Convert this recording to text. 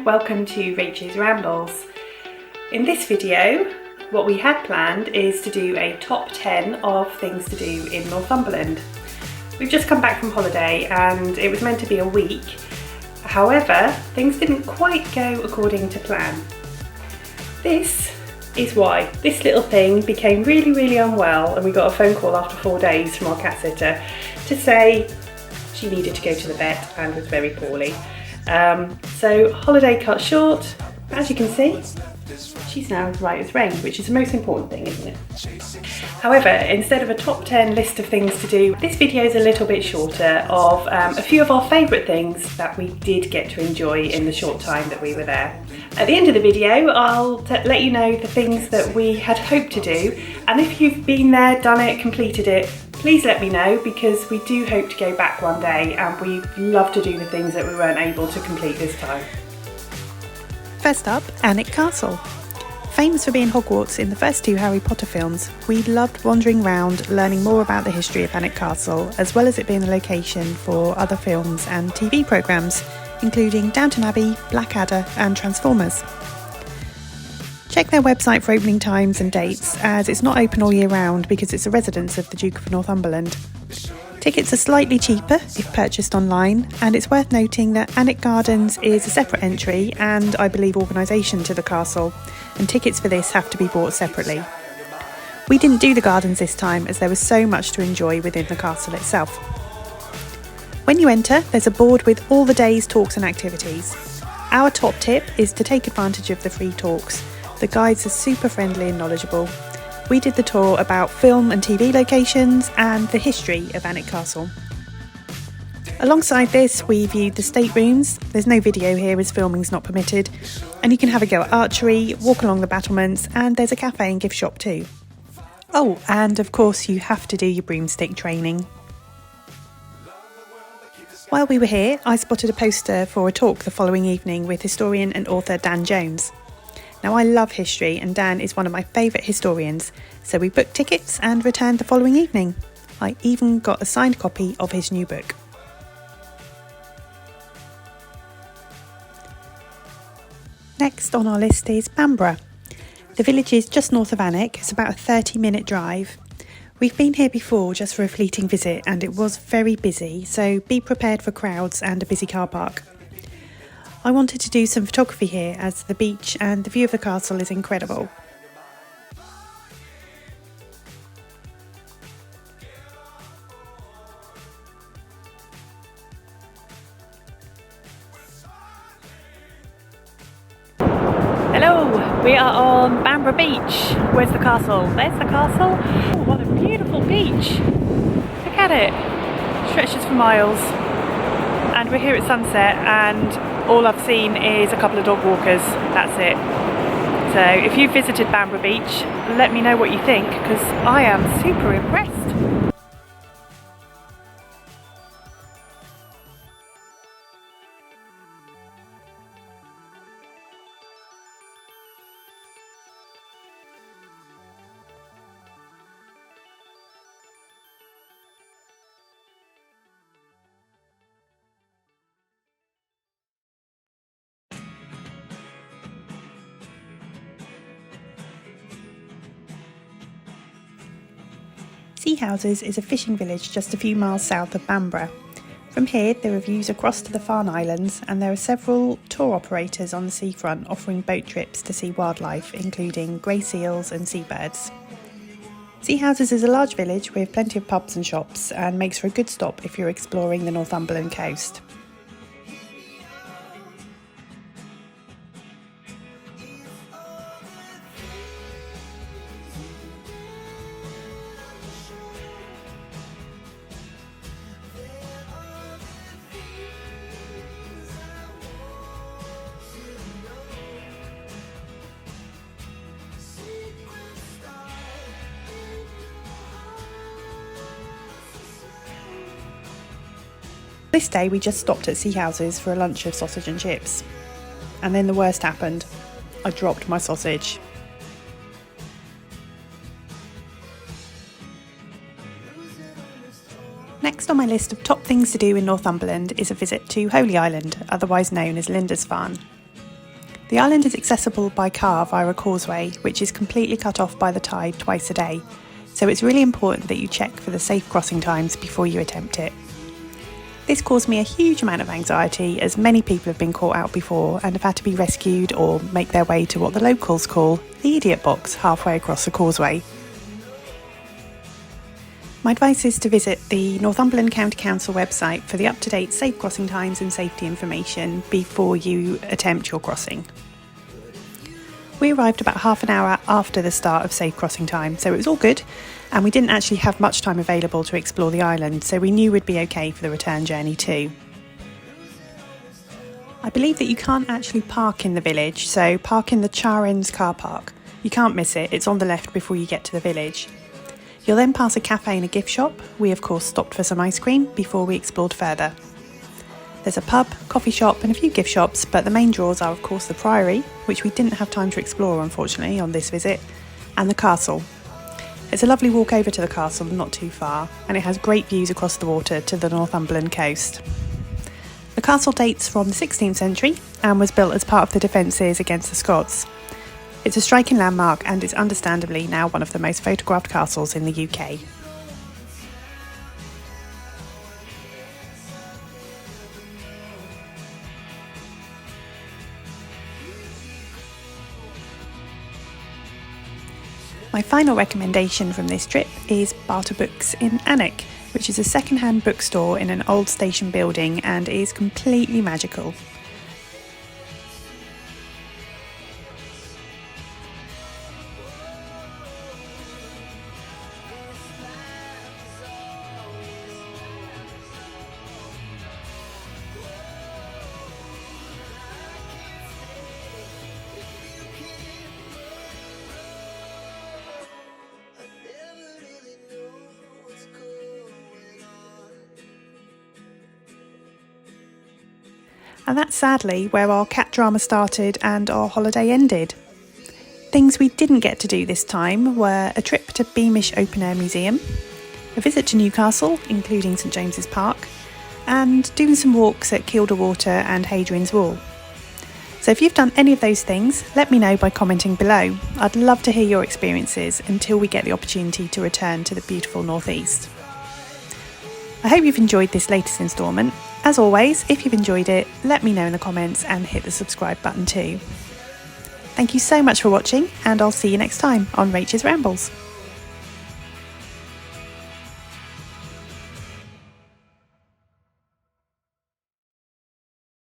welcome to Rachel's Rambles. In this video, what we had planned is to do a top 10 of things to do in Northumberland. We've just come back from holiday and it was meant to be a week. However, things didn't quite go according to plan. This is why this little thing became really unwell, and we got a phone call after 4 days from our cat sitter to say she needed to go to the vet and was very poorly. So holiday cut short. As you can see, she's now right as rain, which is the most important thing, isn't it? However, instead of a top 10 list of things to do, this video is a little bit shorter of a few of our favourite things that we did get to enjoy in the short time that we were there. At the end of the video, I'll let you know the things that we had hoped to do, and if you've been there, done it, completed it, please let me know, because we do hope to go back one day and we'd love to do the things that we weren't able to complete this time. First up, Alnwick Castle. Famous for being Hogwarts in the first 2 Harry Potter films, we loved wandering around learning more about the history of Alnwick Castle, as well as it being the location for other films and TV programmes, including Downton Abbey, Blackadder and Transformers. Check their website for opening times and dates, as it's not open all year round because it's a residence of the Duke of Northumberland. Tickets are slightly cheaper if purchased online, and it's worth noting that Alnwick Gardens is a separate entry and, I believe, organisation to the castle, and tickets for this have to be bought separately. We didn't do the gardens this time as there was so much to enjoy within the castle itself. When you enter, there's a board with all the day's talks and activities. Our top tip is to take advantage of the free talks. The guides are super friendly and knowledgeable. We did the tour about film and TV locations and the history of Alnwick Castle. Alongside this, we viewed the staterooms. There's no video here as filming's not permitted, and you can have a go at archery, walk along the battlements, and there's a cafe and gift shop too. Oh, and of course you have to do your broomstick training. While we were here, I spotted a poster for a talk the following evening with historian and author Dan Jones. Now, I love history and Dan is one of my favourite historians, so we booked tickets and returned the following evening. I even got a signed copy of his new book. Next on our list is Bamborough. The village is just north of Alnwick. It's about a 30-minute drive. We've been here before just for a fleeting visit and it was very busy, so be prepared for crowds and a busy car park. I wanted to do some photography here as the beach and the view of the castle is incredible. Hello, we are on Bamborough Beach. Where's the castle? There's the castle. Oh, what a beautiful beach. Look at it. Stretches for miles. And we're here at sunset and all I've seen is a couple of dog walkers. That's it. So if you've visited Bamborough Beach, let me know what you think, because I am super impressed. Sea Houses is a fishing village just a few miles south of Bamborough. From here there are views across to the Farne Islands, and there are several tour operators on the seafront offering boat trips to see wildlife, including grey seals and seabirds. Sea Houses is a large village with plenty of pubs and shops and makes for a good stop if you're exploring the Northumberland coast. This day we just stopped at Sea Houses for a lunch of sausage and chips. And then the worst happened. I dropped my sausage. Next on my list of top things to do in Northumberland is a visit to Holy Island, otherwise known as Lindesfarne. The island is accessible by car via a causeway, which is completely cut off by the tide twice a day, so it's really important that you check for the safe crossing times before you attempt it. This caused me a huge amount of anxiety, as many people have been caught out before and have had to be rescued or make their way to what the locals call the idiot box halfway across the causeway. My advice is to visit the Northumberland County Council website for the up-to-date safe crossing times and safety information before you attempt your crossing. We arrived about half an hour after the start of safe crossing time, so it was all good, and we didn't actually have much time available to explore the island, so we knew we'd be okay for the return journey too. I believe that you can't actually park in the village, so park in the Charins car park. You can't miss it, it's on the left before you get to the village. You'll then pass a cafe and a gift shop. We of course stopped for some ice cream before we explored further. There's a pub, coffee shop and a few gift shops, but the main draws are of course the Priory, which we didn't have time to explore unfortunately on this visit, and the castle. It's a lovely walk over to the castle, not too far, and it has great views across the water to the Northumberland coast. The castle dates from the 16th century and was built as part of the defences against the Scots. It's a striking landmark and is understandably now one of the most photographed castles in the UK. My final recommendation from this trip is Barter Books in Alnwick, which is a second-hand bookstore in an old station building and is completely magical. And that's sadly where our cat drama started and our holiday ended. Things we didn't get to do this time were a trip to Beamish Open Air Museum, a visit to Newcastle, including St James's Park, and doing some walks at Kielder Water and Hadrian's Wall. So if you've done any of those things, let me know by commenting below. I'd love to hear your experiences until we get the opportunity to return to the beautiful northeast. I hope you've enjoyed this latest instalment. As always, if you've enjoyed it, let me know in the comments and hit the subscribe button too. Thank you so much for watching, and I'll see you next time on Rachel's Rambles.